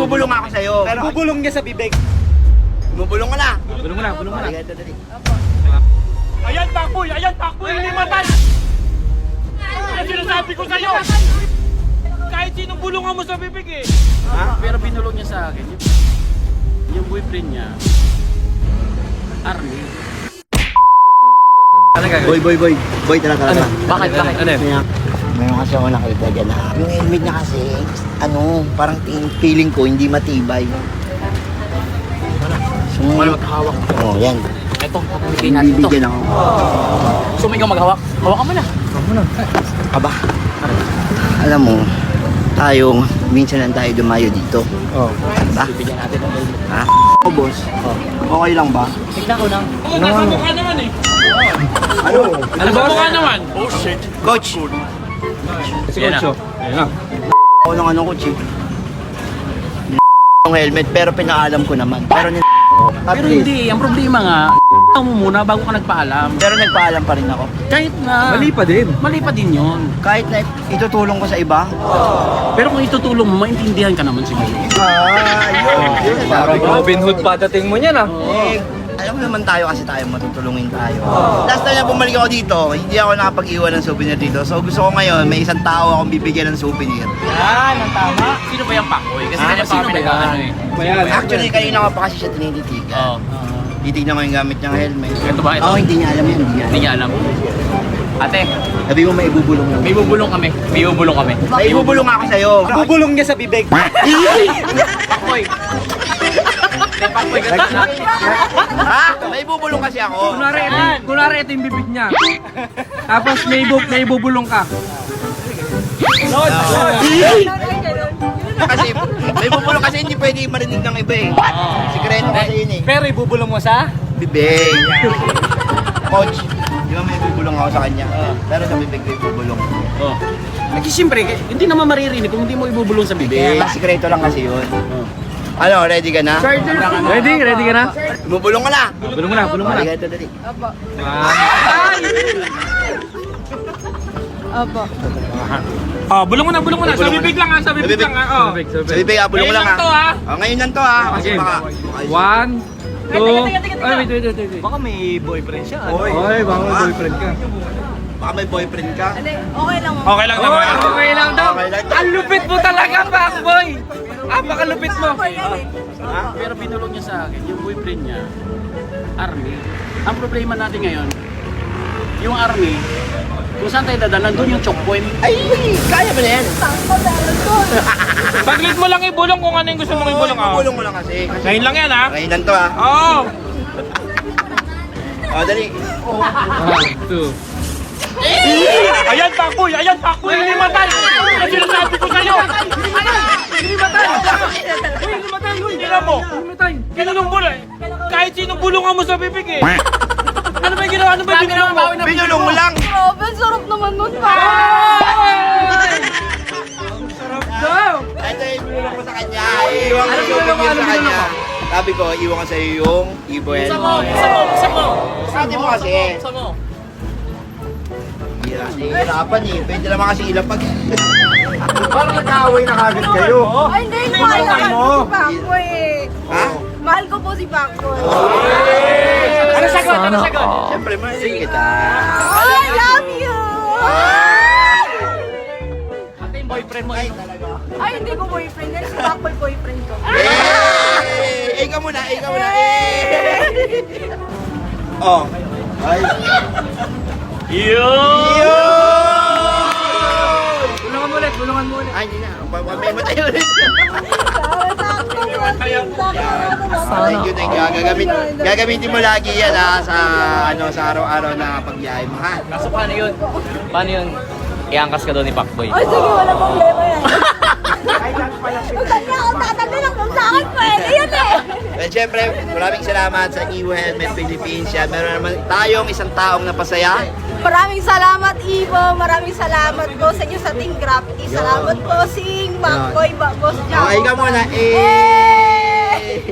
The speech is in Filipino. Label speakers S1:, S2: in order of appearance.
S1: bubulong ako sa'yo.
S2: Pero bubulong niya sa bibig.
S1: Bubulong ka na.
S3: Bulong mo na, bulong mo na.
S1: Dali, dali.
S4: Ayan, Pakboy! Ayan, Pakboy! Hindi matay! Ang sinasabi ko sa'yo! Kahit sinong bulungan mo sa bibig eh!
S3: Pero binulong niya sa akin. Yung boyfriend niya, army. Ano gagawin?
S1: Boy, tara.
S3: Bakit? Ano yun?
S1: Mayroon kasi ako nakita dyan na. Yung helmet niya kasi, parang feeling ko hindi matibay.
S3: Wala maghahawak.
S1: Oh, yan.
S3: Ito, bibigyan natin ito.
S1: Bibigyan ako.
S3: Gusto mo ikaw maghawak? Hawakan mo na.
S1: Aba, alam mo, minsan lang tayo dumayo dito.
S2: Oh.
S1: Ba?
S3: Bibigyan natin ng helmet.
S1: Ha? Boss, okay lang ba?
S3: Tignan ko lang.
S4: Oo, nasa mukha naman eh!
S1: Ano?
S4: Ano ba mukha naman?
S1: Coach!
S3: Sige na.
S2: Ayun na.
S1: Ako ng coach eh. Yung helmet, pero pinaalam ko naman.
S3: Pero hindi, ang problema nga, mo muna bago ka nagpaalam.
S1: Pero nagpaalam pa rin ako.
S3: Kahit na...
S2: Mali pa din.
S3: Mali pa din yun.
S1: Kahit na itutulong ko sa iba.
S3: Pero kung itutulong mo, maintindihan ka naman siguro.
S1: Yun.
S2: Parang Robin Hood pa dating mo niyan ah.
S1: Alam mo naman tayo kasi tayo matutulungin tayo. Last time na bumalik ako dito, hindi ako nakapag-iwan ng souvenir dito. So gusto ko ngayon, may isang tao akong bibigyan ng souvenir.
S3: Yan, ang tama. Sino ba yung Pakboy? Kasi kanya pa kami nag-ano eh.
S1: Actually, kanina ko pa kasi siya tinititigan.
S3: Oo.
S1: Titignan ko yung gamit niyang helmet.
S3: Ito ba? Ito?
S1: Oo, hindi niya alam yan.
S3: Hindi niya alam. Ate,
S1: Sabi mo may ibubulong lang.
S3: may bubulong kami. May bubulong kami.
S1: May ibubulong ako sa'yo.
S2: Bubulong niya sa bibig.
S3: Pakboy. Pakboy ka na.
S1: Ha? May ibubulong kasi ako.
S5: Kunwari ito yung bibig niya. Tapos may bubulong ka.
S1: Kasi may ibubulong kasi hindi pwede marinig ng iba eh. Sikreto kasi yun eh.
S2: Pero ibubulong mo sa?
S1: Bibig. Coach, di ba may ibubulong ako sa kanya? Pero sa bibig ko ibubulong.
S3: Oh. Kasi siyempre, hindi naman maririnig kung hindi mo ibubulong sa bibig.
S1: Kaya sikreto lang kasi yun. Ano, ready ka na?
S5: Ready ka na?
S1: Ibubulong ka na.
S5: Bulong mo na, bulong mo na.
S1: Dali, dali.
S6: Opo.
S4: Bulong mo na! Sa bibig lang ha! Sa bibig lang ha! Oh.
S1: Sa bibig, bulong
S4: Ngayon
S1: lang
S4: lang to,
S1: ha.
S4: ha?
S1: Oh, ngayon lang to ha. Kasi
S5: Okay.
S1: baka...
S5: 1, 2, ay wait.
S2: Baka may boyfriend siya.
S1: Oy,
S5: Oy, baka may boyfriend ka.
S1: baka may boyfriend ka.
S6: Hindi, okay lang.
S4: Okay lang naman.
S5: Okay lang daw.
S1: Okay lang.
S5: Ang lupit mo talaga, Pakboy. Napakalupit mo.
S3: Pero binulong niya sa akin, yung boyfriend niya, army. Ang problema natin ngayon, yung army, kung saan tayo dadaan, nandun yung choke point.
S1: Ay, kaya mo na yan.
S4: Baglit mo lang ibulong kung ano yung gusto mong ibulong ha.
S1: Ibulong mo lang kasi.
S4: Ngayon lang yan ha.
S1: Ngayon lang to ha.
S4: Oo.
S1: Oh, dali.
S5: 1, 2.
S4: Ayan, Pakboy! Ayan, Pakboy! Hindi matay! Ang sinasabi ko sa'yo! Hindi matay! Hindi matay! Tingnan mo! Kinulong mo lang! Kahit sinong bulungan mo sa bibig eh! Ano ba yung ginawa? Ano ba yung binulong mo?
S1: Binulong mo lang.
S6: Grabe, ang sarap naman nun pa.
S1: Ito yung binulong ko sa kanya. Iiwan ko yung souvenir sa kanya. Sabi ko, iwan ko sa'yo yung Iboel.
S3: Isa mo!
S1: Sabi mo kasi. Hirapan eh. Pwede naman kasi ilapag. Parang nag-aaway na kagad kayo.
S6: Ay, hindi. Mahal naman po si Pakboy eh.
S1: Ha?
S6: Mahal ko po si Pakboy.
S3: Ano sagot?
S1: Siyempre, mahal kita.
S6: I love you!
S3: Ate, yung boyfriend mo.
S1: Ay, talaga.
S6: Ay, hindi ko boyfriend. Yan si Pakboy boyfriend ko.
S1: Ikaw muna, ikaw muna. Oh. Ay.
S5: Bulungan mo ulit.
S1: Ay, hindi na. May matay ulit. Thank you. Gagamitin mo lagi yan ha, sa araw-araw na pagbiyahe mo ha.
S3: Kaso paano yun? Iangkas ka doon ni Pakboy.
S6: Ay, sige, wala problema yan. Kung kanya ako tatabi lang kung sa akin, pwede yun eh.
S1: Well, syempre, maraming salamat sa Iwo Helmet Philippines. Yan, meron naman tayong isang taong napasaya.
S6: Maraming salamat, Ivo. Maraming salamat po sa inyo sa Team Gravity. Salamat po, Sing, Pakboy, Boss Jack.
S1: Okay ka muna.
S6: Eh!